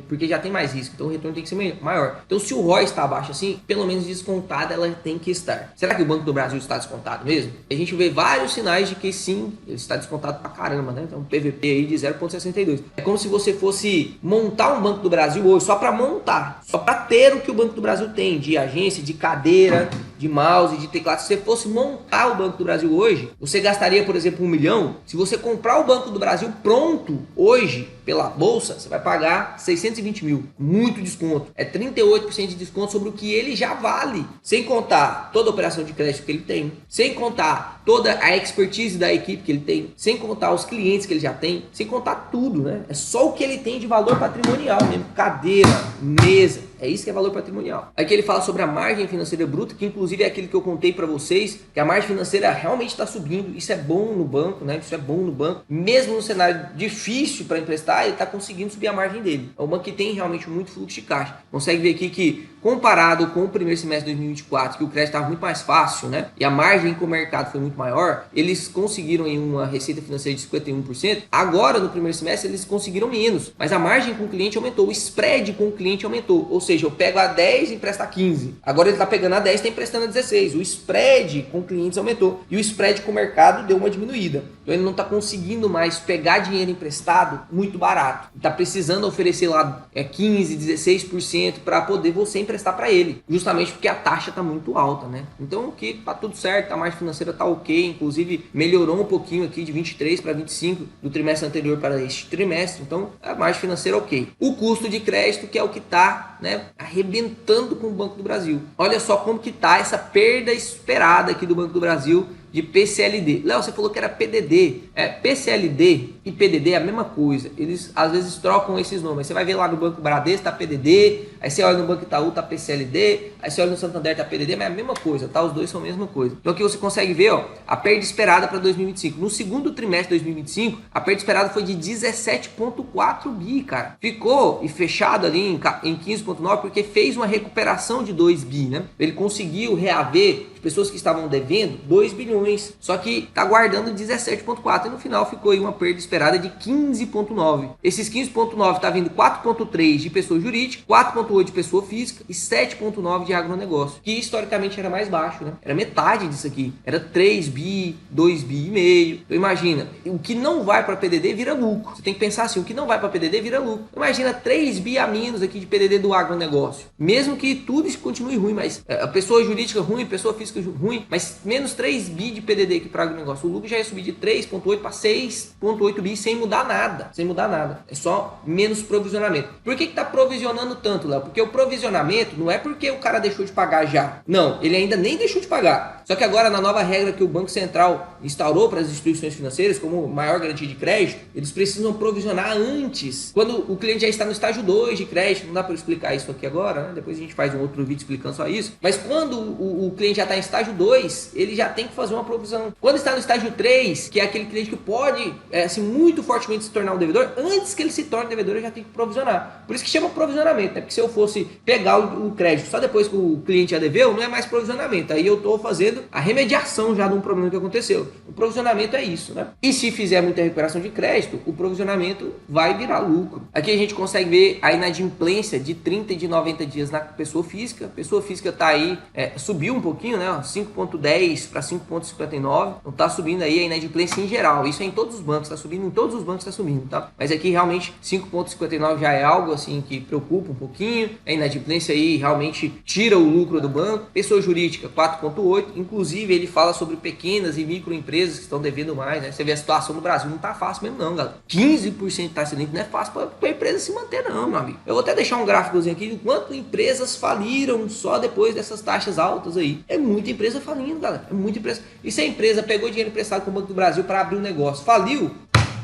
porque já tem mais risco, então o retorno tem que ser maior. Então se o ROI está abaixo assim, pelo menos descontada ela tem que estar. Será que o Banco do Brasil está descontado mesmo? A gente vê vários sinais de que sim, ele está descontado pra caramba, né? Então um PVP aí de 0,62. É como se você fosse montar um Banco do Brasil hoje, só para montar, só para ter o que o Banco do Brasil tem, de agência, de cadeira, de mouse, de teclado. Se você fosse montar o Banco do Brasil hoje, você gastaria, por exemplo, 1 milhão. Se você comprar o Banco do Brasil pronto hoje, pela bolsa, você vai pagar 620 mil. Muito desconto. É 38% de desconto sobre o que ele já vale. Sem contar toda a operação de crédito que ele tem. Sem contar toda a expertise da equipe que ele tem. Sem contar os clientes que ele já tem. Sem contar tudo, né? É só o que ele tem de valor patrimonial mesmo. Cadeira, mesa. É isso que é valor patrimonial. Aqui ele fala sobre a margem financeira bruta, que inclusive é aquilo que eu contei para vocês, que a margem financeira realmente está subindo. Isso é bom no banco, né? Isso é bom no banco. Mesmo no cenário difícil para emprestar, ele está conseguindo subir a margem dele. É um banco que tem realmente muito fluxo de caixa. Consegue ver aqui que, comparado com o primeiro semestre de 2024, que o crédito estava muito mais fácil, né? E a margem com o mercado foi muito maior, eles conseguiram em uma receita financeira de 51%. Agora, no primeiro semestre, eles conseguiram menos, mas a margem com o cliente aumentou, o spread com o cliente aumentou. Ou seja, eu pego a 10 e empresto a 15. Agora ele está pegando a 10 e está emprestando a 16. O spread com clientes aumentou e o spread com o mercado deu uma diminuída. Então ele não está conseguindo mais pegar dinheiro emprestado muito barato. Está precisando oferecer lá 15, 16% para poder você emprestar para ele, justamente porque a taxa está muito alta, né? Então que tá tudo certo, a margem financeira tá ok, inclusive melhorou um pouquinho aqui de 23 para 25 do trimestre anterior para este trimestre. Então a margem financeira ok. O custo de crédito, que é o que tá, né, arrebentando com o Banco do Brasil. Olha só como que tá essa perda esperada aqui do Banco do Brasil de PCLD. Léo, você falou que era PDD. PCLD e PDD é a mesma coisa. Eles às vezes trocam esses nomes. Você vai ver lá no Banco Bradesco tá PDD, aí você olha no Banco Itaú tá PCLD, aí você olha no Santander tá PDD, mas é a mesma coisa, tá? Os dois são a mesma coisa. Então aqui você consegue ver, ó, a perda esperada para 2025. No segundo trimestre de 2025, a perda esperada foi de 17,4 bi, cara. Ficou e fechado ali em 15,9 porque fez uma recuperação de 2 bi, né? Ele conseguiu reaver pessoas que estavam devendo 2 bilhões, só que tá guardando 17,4 e no final ficou aí uma perda esperada de 15,9. Esses 15,9 tá vindo 4,3 de pessoa jurídica, 4,8 de pessoa física e 7,9 de agronegócio, que historicamente era mais baixo, né? Era metade disso aqui, era 3 bi, 2 bi e meio. Então imagina, o que não vai para PDD vira lucro. Você tem que pensar assim, o que não vai para PDD vira lucro. Imagina 3 bi a menos aqui de PDD do agronegócio. Mesmo que tudo isso continue ruim, mas a pessoa jurídica ruim, pessoa física ruim, mas menos 3 bi de PDD aqui para agronegócio. O lucro já ia subir de 3,8 para 6,8 bi sem mudar nada. Sem mudar nada. É só menos provisionamento. Por que tá provisionando tanto, Léo? Porque o provisionamento não é porque o cara deixou de pagar já. Não, ele ainda nem deixou de pagar. Só que agora, na nova regra que o Banco Central instaurou para as instituições financeiras, como maior garantia de crédito, eles precisam provisionar antes. Quando o cliente já está no estágio 2 de crédito, não dá para explicar isso aqui agora, né? Depois a gente faz um outro vídeo explicando só isso. Mas quando o cliente já está em estágio 2, ele já tem que fazer uma provisão. Quando está no estágio 3, que é aquele cliente que pode assim, muito fortemente se tornar um devedor, antes que ele se torne devedor, eu já tenho que provisionar. Por isso que chama provisionamento, né? Porque se eu fosse pegar o crédito só depois que o cliente já deveu, não é mais provisionamento. Aí eu estou fazendo a remediação já de um problema que aconteceu. O provisionamento é isso, né? E se fizer muita recuperação de crédito, o provisionamento vai virar lucro. Aqui a gente consegue ver a inadimplência de 30 e de 90 dias na pessoa física. A pessoa física está aí, subiu um pouquinho, né? 5,10 para 5,59. Então tá subindo aí a inadimplência em geral. Isso é em todos os bancos, tá subindo, em todos os bancos tá subindo, tá? Mas aqui realmente 5,59 já é algo assim que preocupa um pouquinho. A inadimplência aí realmente tira o lucro do banco. Pessoa jurídica 4,8. Inclusive ele fala sobre pequenas e microempresas que estão devendo mais, né? Você vê a situação no Brasil, não tá fácil mesmo não, galera. 15% de taxa limpa não é fácil para a empresa se manter não, meu amigo. Eu vou até deixar um gráficozinho aqui de quanto empresas faliram só depois dessas taxas altas aí. É muita empresa falindo, galera. É muita empresa. E se a empresa pegou dinheiro emprestado com o Banco do Brasil para abrir um negócio, faliu,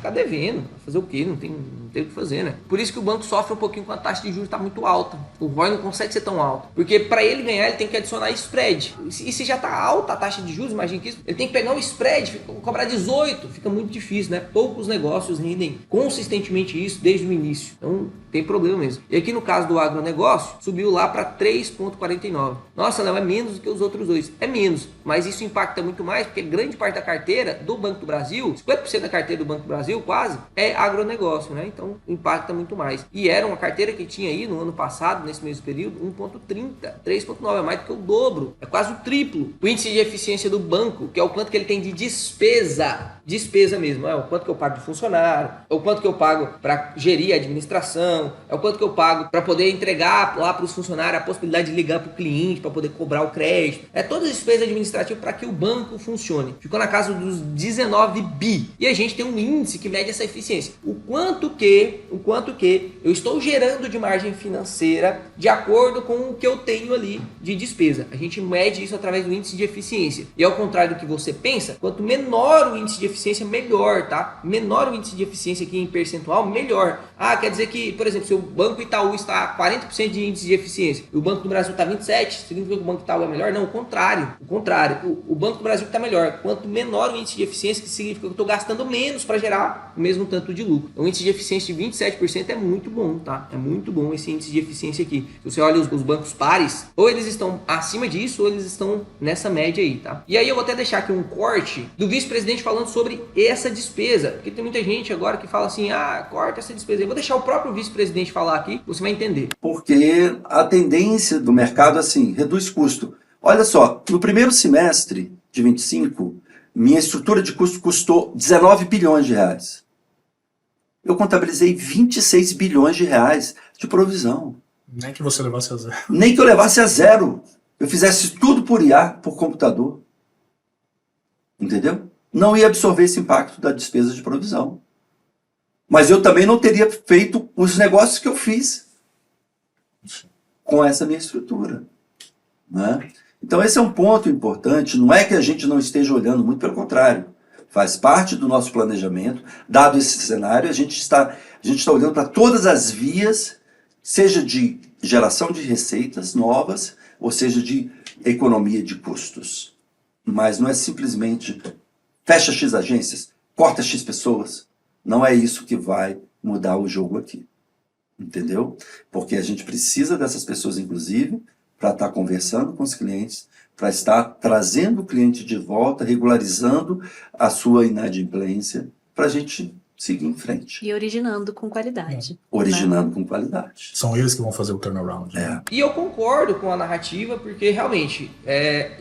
tá devendo. Fazer o quê? Não tem o que fazer, né? Por isso que o banco sofre um pouquinho quando a taxa de juros está muito alta. O ROI não consegue ser tão alto. Porque para ele ganhar, ele tem que adicionar spread. E se já está alta a taxa de juros, imagina que isso, ele tem que pegar um spread, cobrar 18. Fica muito difícil, né? Poucos negócios rendem consistentemente isso desde o início. Então, tem problema mesmo. E aqui no caso do agronegócio, subiu lá para 3,49. Nossa, não, é menos do que os outros dois. É menos, mas isso impacta muito mais, porque grande parte da carteira do Banco do Brasil, 50% da carteira do Banco do Brasil, quase, é agronegócio, né? Então, impacta muito mais. E era uma carteira que tinha aí no ano passado, nesse mesmo período, 1,30. 3,9 é mais do que o dobro. É quase o triplo. O índice de eficiência do banco, que é o quanto que ele tem de despesa. Despesa mesmo, é o quanto que eu pago de funcionário, é o quanto que eu pago para gerir a administração, é o quanto que eu pago para poder entregar lá para os funcionários a possibilidade de ligar para o cliente, para poder cobrar o crédito. É todas as despesas administrativas para que o banco funcione. Ficou na casa dos 19 bi. E a gente tem um índice que mede essa eficiência. O quanto que eu estou gerando de margem financeira de acordo com o que eu tenho ali de despesa. A gente mede isso através do índice de eficiência. E ao contrário do que você pensa, quanto menor o índice de eficiência, melhor, tá? Menor o índice de eficiência aqui em percentual, melhor. Ah, quer dizer que, por exemplo, se o Banco Itaú está a 40% de índice de eficiência e o Banco do Brasil está 27%, significa que o Banco Itaú é melhor? Não, o contrário. O contrário. O Banco do Brasil está melhor. Quanto menor o índice de eficiência, que significa que eu estou gastando menos para gerar o mesmo tanto de lucro. O índice de eficiência de 27% é muito bom, tá? É muito bom esse índice de eficiência aqui. Se você olha os bancos pares, ou eles estão acima disso, ou eles estão nessa média aí, tá? E aí eu vou até deixar aqui um corte do vice-presidente falando sobre essa despesa, porque tem muita gente agora que fala assim, corta essa despesa. Eu vou deixar o próprio vice-presidente falar aqui, você vai entender. Porque a tendência do mercado, assim, reduz custo. Olha só, no primeiro semestre de 25, minha estrutura de custo custou 19 bilhões de reais. Eu contabilizei 26 bilhões de reais de provisão. Nem que você levasse a zero. Nem que eu levasse a zero. Eu fizesse tudo por IA, por computador. Entendeu? Não ia absorver esse impacto da despesa de provisão. Mas eu também não teria feito os negócios que eu fiz com essa minha estrutura. Né? Então esse é um ponto importante. Não é que a gente não esteja olhando, muito pelo contrário. Faz parte do nosso planejamento. Dado esse cenário, a gente está olhando para todas as vias, seja de geração de receitas novas, ou seja de economia de custos. Mas não é simplesmente fecha X agências, corta X pessoas. Não é isso que vai mudar o jogo aqui. Entendeu? Porque a gente precisa dessas pessoas, inclusive, para estar conversando com os clientes, para estar trazendo o cliente de volta, regularizando a sua inadimplência, para a gente seguir em frente. E originando com qualidade. Originando né? com qualidade. São eles que vão fazer o turnaround. Né? E eu concordo com a narrativa, porque realmente,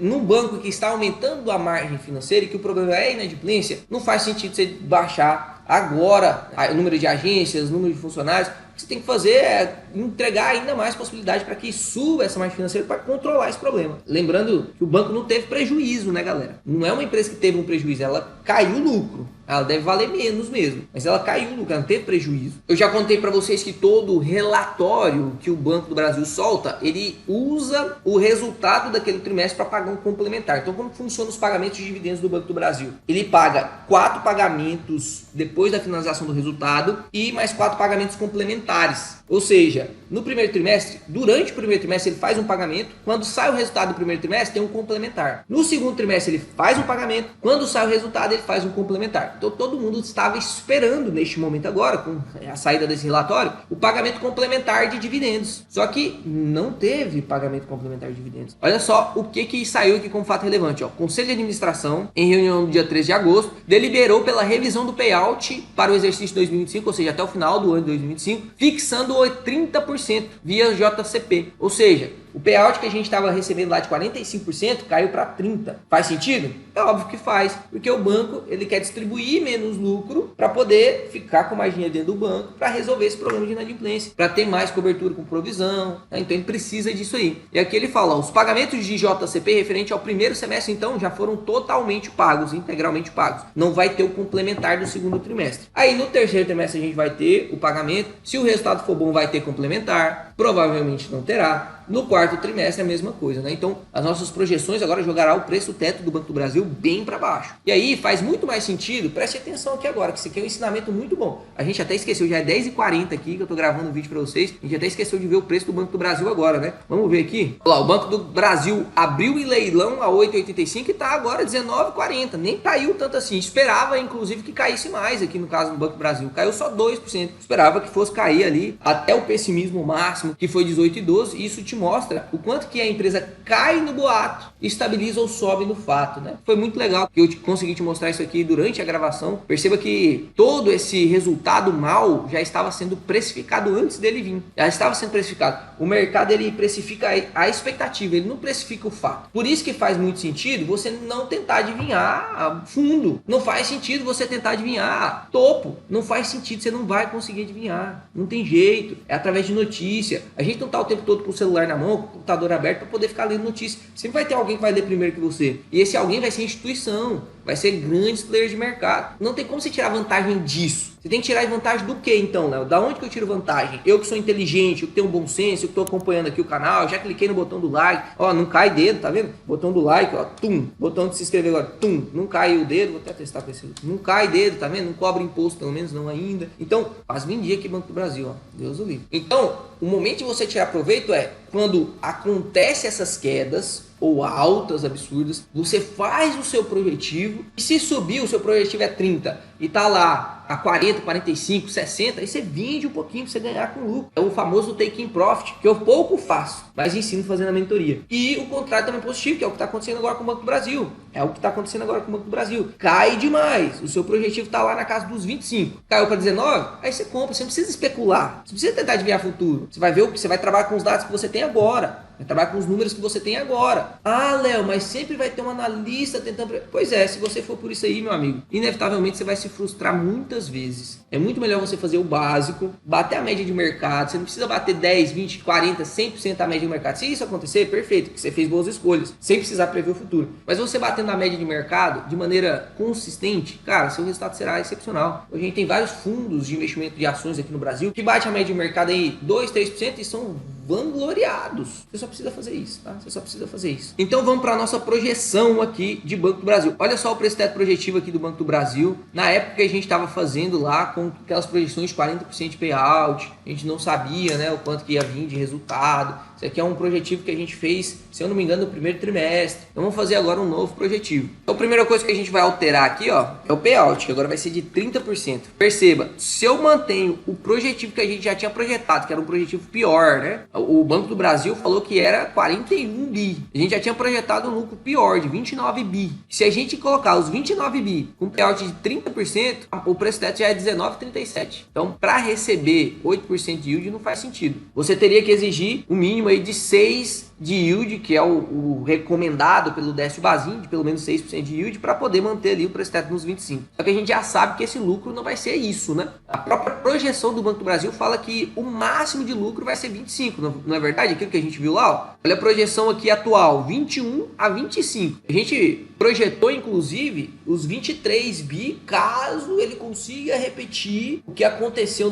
num banco que está aumentando a margem financeira e que o problema é a inadimplência, não faz sentido você baixar agora o número de agências, o número de funcionários. O que você tem que fazer é entregar ainda mais possibilidade para que suba essa margem financeira para controlar esse problema. Lembrando que o banco não teve prejuízo, né, galera? Não é uma empresa que teve um prejuízo, ela caiu o lucro. Ela deve valer menos mesmo, mas ela caiu o lucro, ela não teve prejuízo. Eu já contei para vocês que todo relatório que o Banco do Brasil solta, ele usa o resultado daquele trimestre para pagar um complementar. Então, como funcionam os pagamentos de dividendos do Banco do Brasil? Ele paga 4 pagamentos depois da finalização do resultado e mais 4 pagamentos complementares. Ou seja, no primeiro trimestre, durante o primeiro trimestre ele faz um pagamento, quando sai o resultado do primeiro trimestre tem um complementar. No segundo trimestre ele faz um pagamento, quando sai o resultado ele faz um complementar. Então todo mundo estava esperando neste momento agora, com a saída desse relatório, o pagamento complementar de dividendos. Só que não teve pagamento complementar de dividendos. Olha só o que saiu aqui como fato relevante. Ó. O Conselho de Administração, em reunião no dia 13 de agosto, deliberou pela revisão do payout para o exercício de 2025, ou seja, até o final do ano de 2025, fixando 30% via JCP. Ou seja, o payout que a gente estava recebendo lá de 45% caiu para 30%. Faz sentido? É óbvio que faz, porque o banco ele quer distribuir menos lucro para poder ficar com mais dinheiro dentro do banco para resolver esse problema de inadimplência, para ter mais cobertura com provisão, né? Então ele precisa disso aí. E aqui ele fala, os pagamentos de JCP referente ao primeiro semestre então já foram totalmente pagos, integralmente pagos. Não vai ter o complementar do segundo trimestre. Aí no terceiro trimestre a gente vai ter o pagamento, se o resultado for bom vai ter complementar, provavelmente não terá. No quarto trimestre é a mesma coisa, né? Então, as nossas projeções agora jogará o preço teto do Banco do Brasil bem para baixo. E aí faz muito mais sentido, preste atenção aqui agora, que isso aqui é um ensinamento muito bom. A gente até esqueceu, já é 10h40 aqui que eu tô gravando o vídeo para vocês, a gente até esqueceu de ver o preço do Banco do Brasil agora, né? Vamos ver aqui. Olha lá, o Banco do Brasil abriu em leilão a 8,85 e tá agora 19,40. Nem caiu tanto assim. Esperava, inclusive, que caísse mais aqui no caso do Banco do Brasil. Caiu só 2%. Esperava que fosse cair ali até o pessimismo máximo, que foi 18,12. Isso te mostra o quanto que a empresa cai no boato, estabiliza ou sobe no fato, né? Foi muito legal que eu consegui te mostrar isso aqui durante a gravação. Perceba que todo esse resultado mal já estava sendo precificado antes dele vir. Já estava sendo precificado. O mercado ele precifica a expectativa, ele não precifica o fato. Por isso que faz muito sentido você não tentar adivinhar fundo. Não faz sentido você tentar adivinhar topo. Não faz sentido, você não vai conseguir adivinhar. Não tem jeito. É através de notícia. A gente não está o tempo todo com o celular na mão, com o computador aberto para poder ficar lendo notícia. Sempre vai ter alguém que vai ler primeiro que você. E esse alguém vai ser instituição, vai ser grandes players de mercado. Não tem como você tirar vantagem disso. Você tem que tirar vantagem do que então, Léo? Da onde que eu tiro vantagem? Eu que sou inteligente, eu que tenho um bom senso, eu que tô acompanhando aqui o canal, já cliquei no botão do like, ó, não cai dedo, tá vendo? Botão do like, ó, tum, botão de se inscrever agora, tum, não cai o dedo, vou até testar com esse, não cai dedo, tá vendo? Não cobra imposto, pelo menos não ainda. Então, faz 20 dias aqui Banco do Brasil, ó, Deus o livre. Então, o momento de você tirar proveito é quando acontece essas quedas ou altas absurdas, você faz o seu projetivo e se subir, o seu projetivo é 30 e tá lá a 40, 45, 60, aí você vende um pouquinho para você ganhar com lucro. É o famoso take in profit, que eu pouco faço, mas ensino fazendo a mentoria. E o contrário também é positivo, que é o que está acontecendo agora com o Banco do Brasil. É o que está acontecendo agora com o Banco do Brasil. Cai demais, o seu projetivo está lá na casa dos 25. Caiu para 19, aí você compra, você não precisa especular, você precisa tentar adivinhar futuro. Você vai ver o que você vai trabalhar com os dados que você tem agora. Vai trabalhar com os números que você tem agora. Ah, Léo, mas sempre vai ter um analista tentando... Pois é, se você for por isso aí, meu amigo, inevitavelmente você vai se frustrar muitas vezes. É muito melhor você fazer o básico, bater a média de mercado. Você não precisa bater 10, 20, 40, 100% a média de mercado. Se isso acontecer, perfeito, porque você fez boas escolhas, sem precisar prever o futuro. Mas você batendo a média de mercado de maneira consistente, cara, seu resultado será excepcional. Hoje a gente tem vários fundos de investimento de ações aqui no Brasil que batem a média de mercado aí 2, 3% e são vangloriados. Você só precisa fazer isso, tá? Você só precisa fazer isso. Então vamos para a nossa projeção aqui de Banco do Brasil. Olha só o preço teto projetivo aqui do Banco do Brasil. Na época que a gente estava fazendo lá com aquelas projeções de 40% de payout, a gente não sabia, né, o quanto que ia vir de resultado. Isso aqui é um projetivo que a gente fez, se eu não me engano, no primeiro trimestre. Então vamos fazer agora um novo projetivo. Então a primeira coisa que a gente vai alterar aqui, ó, é o payout, que agora vai ser de 30%. Perceba, se eu mantenho o projetivo que a gente já tinha projetado, que era um projetivo pior, né? O Banco do Brasil falou que era 41 bi. A gente já tinha projetado um lucro pior, de 29 bi. Se a gente colocar os 29 bi com payout de 30%, o preço teto já é 19,37. Então, para receber 8% de yield não faz sentido. Você teria que exigir um mínimo aí de 6 de yield, que é o recomendado pelo Décio Bazin, de pelo menos 6% de yield, para poder manter ali o preço teto nos 25. Só que a gente já sabe que esse lucro não vai ser isso, né? A própria projeção do Banco do Brasil fala que o máximo de lucro vai ser 25, não é verdade? Aquilo que a gente viu lá, ó. Olha a projeção aqui atual, 21 a 25. A gente projetou, inclusive, os 23 bi, caso ele consiga repetir o que aconteceu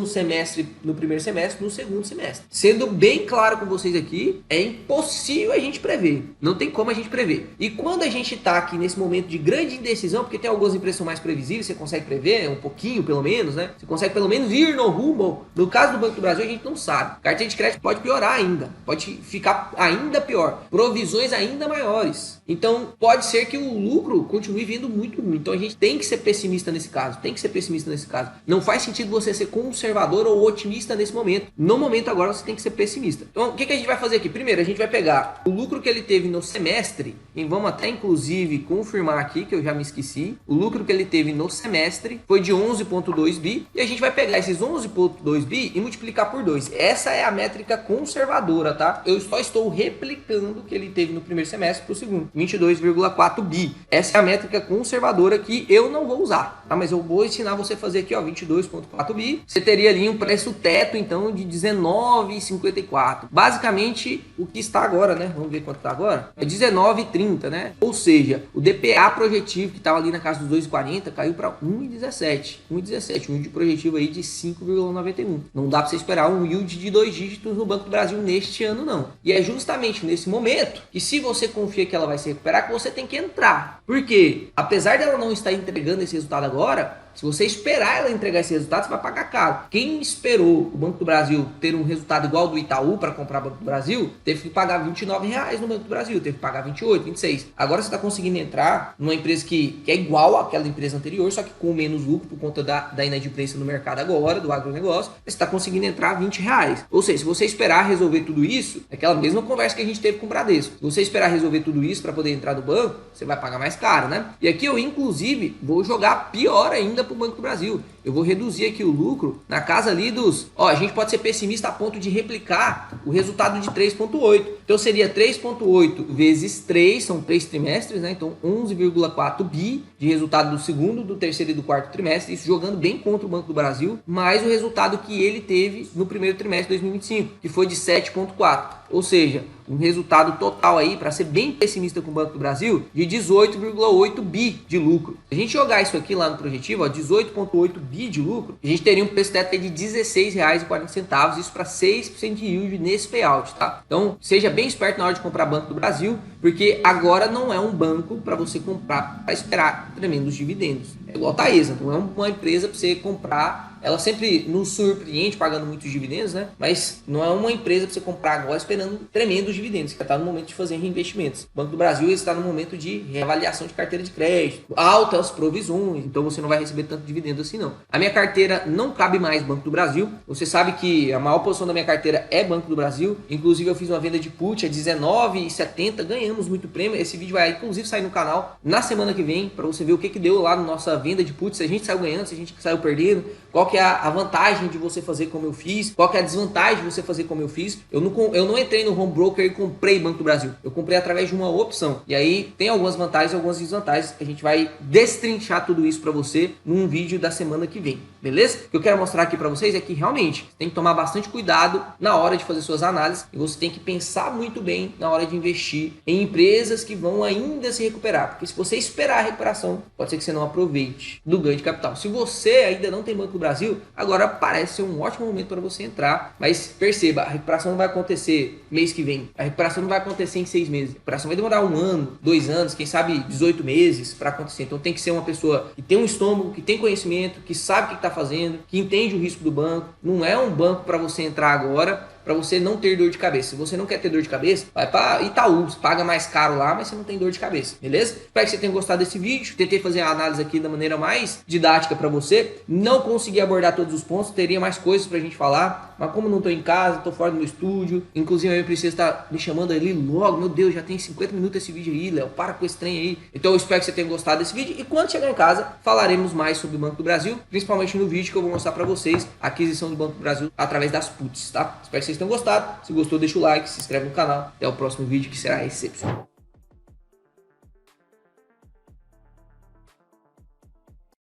no primeiro semestre, no segundo semestre. Sendo bem claro com vocês aqui, é impossível a gente prever. Não tem como a gente prever. E quando a gente está aqui nesse momento de grande indecisão, porque tem algumas empresas que são mais previsíveis, você consegue prever, um pouquinho pelo menos, né? Você consegue pelo menos ir no rumo. No caso do Banco do Brasil, a gente não sabe. Carteira de crédito pode piorar ainda. Pode ficar ainda pior. Provisões ainda maiores. Então, pode ser que o lucro continue vindo muito ruim. Então, a gente tem que ser pessimista nesse caso. Tem que ser pessimista nesse caso. Não faz sentido você ser conservador ou otimista nesse momento. No momento agora, você tem que ser pessimista. Então, o que a gente vai fazer aqui? Primeiro, a gente vai pegar o lucro que ele teve no semestre, e vamos até, inclusive, confirmar aqui, que eu já me esqueci. O lucro que ele teve no semestre foi de 11,2 bi. E a gente vai pegar esses 11,2 bi e multiplicar por 2. Essa é a métrica conservadora, tá? Eu só estou replicando o que ele teve no primeiro semestre para o segundo. 22,4 bi. Essa é a métrica conservadora que eu não vou usar, tá? Mas eu vou ensinar você a fazer aqui, ó, 22,4 bi. Você teria ali um preço teto, então, de 19,54. Basicamente, o que está agora, né? Vamos ver quanto está agora. É 19,30, né? Ou seja, o DPA projetivo, que estava ali na casa dos 2,40, caiu para 1,17. 1,17. Um yield projetivo aí de 5,91. Não dá para você esperar um yield de 2 dígitos no Banco do Brasil neste ano, não. E é justamente nesse momento que, se você confia que ela vai se recuperar, que você tem que entrar. Porque, apesar dela não estar entregando esse resultado agora, se você esperar ela entregar esse resultado, você vai pagar caro. Quem esperou o Banco do Brasil ter um resultado igual ao do Itaú para comprar o Banco do Brasil, teve que pagar R$29 no Banco do Brasil, teve que pagar 28, 26. Agora você está conseguindo entrar numa empresa que é igual àquela empresa anterior, só que com menos lucro por conta da inadimplência no mercado agora, do agronegócio, você está conseguindo entrar R$20. Ou seja, se você esperar resolver tudo isso, é aquela mesma conversa que a gente teve com o Bradesco. Se você esperar resolver tudo isso para poder entrar no banco, você vai pagar mais caro, né? E aqui eu, inclusive, vou jogar pior ainda para o Banco do Brasil. Eu vou reduzir aqui o lucro na casa ali dos... Ó, a gente pode ser pessimista a ponto de replicar o resultado de 3,8. Então seria 3,8 vezes 3, são 3 trimestres, né? Então 11,4 bi de resultado do segundo, do terceiro e do quarto trimestre. Isso jogando bem contra o Banco do Brasil, mais o resultado que ele teve no primeiro trimestre de 2025, que foi de 7,4. Ou seja, um resultado total aí, para ser bem pessimista com o Banco do Brasil, de 18,8 bi de lucro. Se a gente jogar isso aqui lá no projetivo, 18,8 bi de lucro, a gente teria um preço teto de R$ 16,40, isso para 6% de yield nesse payout, tá? Então, seja bem esperto na hora de comprar Banco do Brasil, porque agora não é um banco para você comprar para esperar tremendos dividendos. É igual a Taesa, não é uma empresa para você comprar. Ela sempre nos surpreende pagando muitos dividendos, né? Mas não é uma empresa para você comprar agora esperando tremendos dividendos, que está no momento de fazer reinvestimentos. O Banco do Brasil está no momento de reavaliação de carteira de crédito, altas provisões, então você não vai receber tanto dividendo assim não. A minha carteira não cabe mais Banco do Brasil. Você sabe que a maior posição da minha carteira é Banco do Brasil. Inclusive eu fiz uma venda de put a R$19,70, ganhamos muito prêmio. Esse vídeo vai inclusive sair no canal na semana que vem, para você ver o que deu lá na nossa venda de put, se a gente saiu ganhando, se a gente saiu perdendo, qual que é a vantagem de você fazer como eu fiz, qual que é a desvantagem de você fazer como eu fiz. Eu não entrei no home broker e comprei Banco do Brasil, eu comprei através de uma opção, e aí tem algumas vantagens e algumas desvantagens. A gente vai destrinchar tudo isso para você num vídeo da semana que vem, beleza? O que eu quero mostrar aqui para vocês é que realmente você tem que tomar bastante cuidado na hora de fazer suas análises, e você tem que pensar muito bem na hora de investir em empresas que vão ainda se recuperar, porque se você esperar a recuperação, pode ser que você não aproveite do ganho de capital. Se você ainda não tem Banco do Brasil, agora parece ser um ótimo momento para você entrar, mas perceba, a recuperação não vai acontecer mês que vem, a recuperação não vai acontecer em 6 meses, a recuperação vai demorar 1 ano, 2 anos, quem sabe 18 meses para acontecer. Então tem que ser uma pessoa que tem um estômago, que tem conhecimento, que sabe o que está fazendo, que entende o risco do banco. Não é um banco para você entrar agora para você não ter dor de cabeça. Se você não quer ter dor de cabeça, vai para Itaú, você paga mais caro lá, mas você não tem dor de cabeça, beleza? Espero que você tenha gostado desse vídeo. Tentei fazer a análise aqui da maneira mais didática para você. Não consegui abordar todos os pontos, teria mais coisas pra gente falar, mas como não estou em casa, estou fora do meu estúdio, inclusive a minha princesa está me chamando ali logo. Meu Deus, já tem 50 minutos esse vídeo aí, Léo, para com esse trem aí. Então eu espero que você tenha gostado desse vídeo, e quando chegar em casa falaremos mais sobre o Banco do Brasil, principalmente no vídeo que eu vou mostrar para vocês a aquisição do Banco do Brasil através das puts, tá? Espero que vocês tenham gostado. Se gostou, deixa o like, se inscreve no canal. Até o próximo vídeo, que será excepcional.